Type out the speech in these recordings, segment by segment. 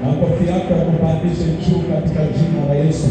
Makofi yako yakupandishe juu katika jina la Yesu.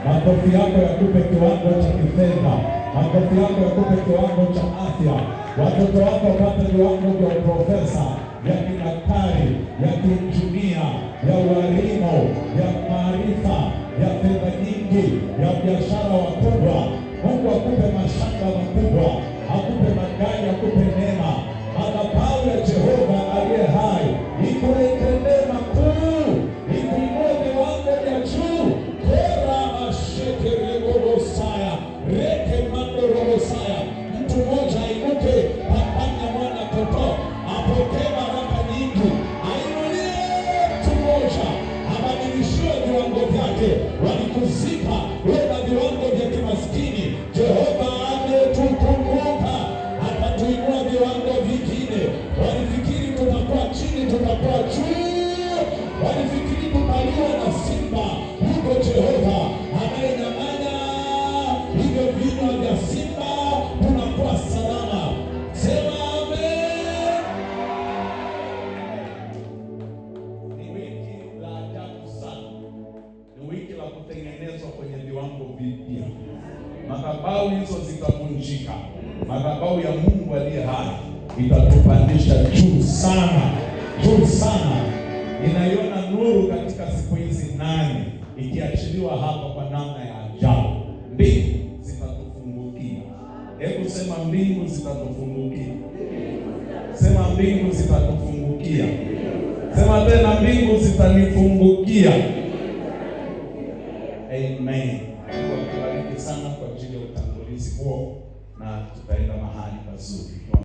Makofi yako yakupe kiwango cha kifedha. Makofi yako yakupe kiwango cha afya. Watoto wako wapate viwango vya profesa, ya kidaktari, ya kiinjinia, ya ualimu, ya maarifa, ya fedha nyingi, ya biashara wakubwa. Mungu akupe mashamba makubwa, akupe magari, akupe neema. Madhabahu ya Jehova aliye hai ikuletee makuu, ikuinue viwango vya juu. Kera ashekerogosaya reke mandorogosaya. Mtu mmoja ainuke, Papanya mwana Toto apokee baraka nyingi. Ainulie mtu mmoja, abadilishie viwango vyake. Walikuzika wena viwango vya kimaskini, Jehova ametukumbuka, atatuinua viwango vingine. Walifikiri tutakuwa chini, tutakuwa juu. Walifikiri tutaliwa na simba. Yuko Jehova anayenyang'anya hivyo vinywa vya simba, tunakuwa salama. Sema amen. Ni wiki la ajabu sana, ni wiki la kutengenezwa kwenye viwango vipya. Madhabahu hizo zitavunjika. Madhabahu ya Mungu aliye hai itatupandisha juu sana, juu sana. Ninaiona nuru katika siku hizi 8 ikiachiliwa hapa kwa namna ya ajabu. Mbingu zitatufungukia. Hebu sema mbingu zitatufungukia. Sema mbingu zitatufungukia. Sema tena mbingu zitanifungukia. Amen. Mungu akubariki sana kwa ajili ya utangulizi huo.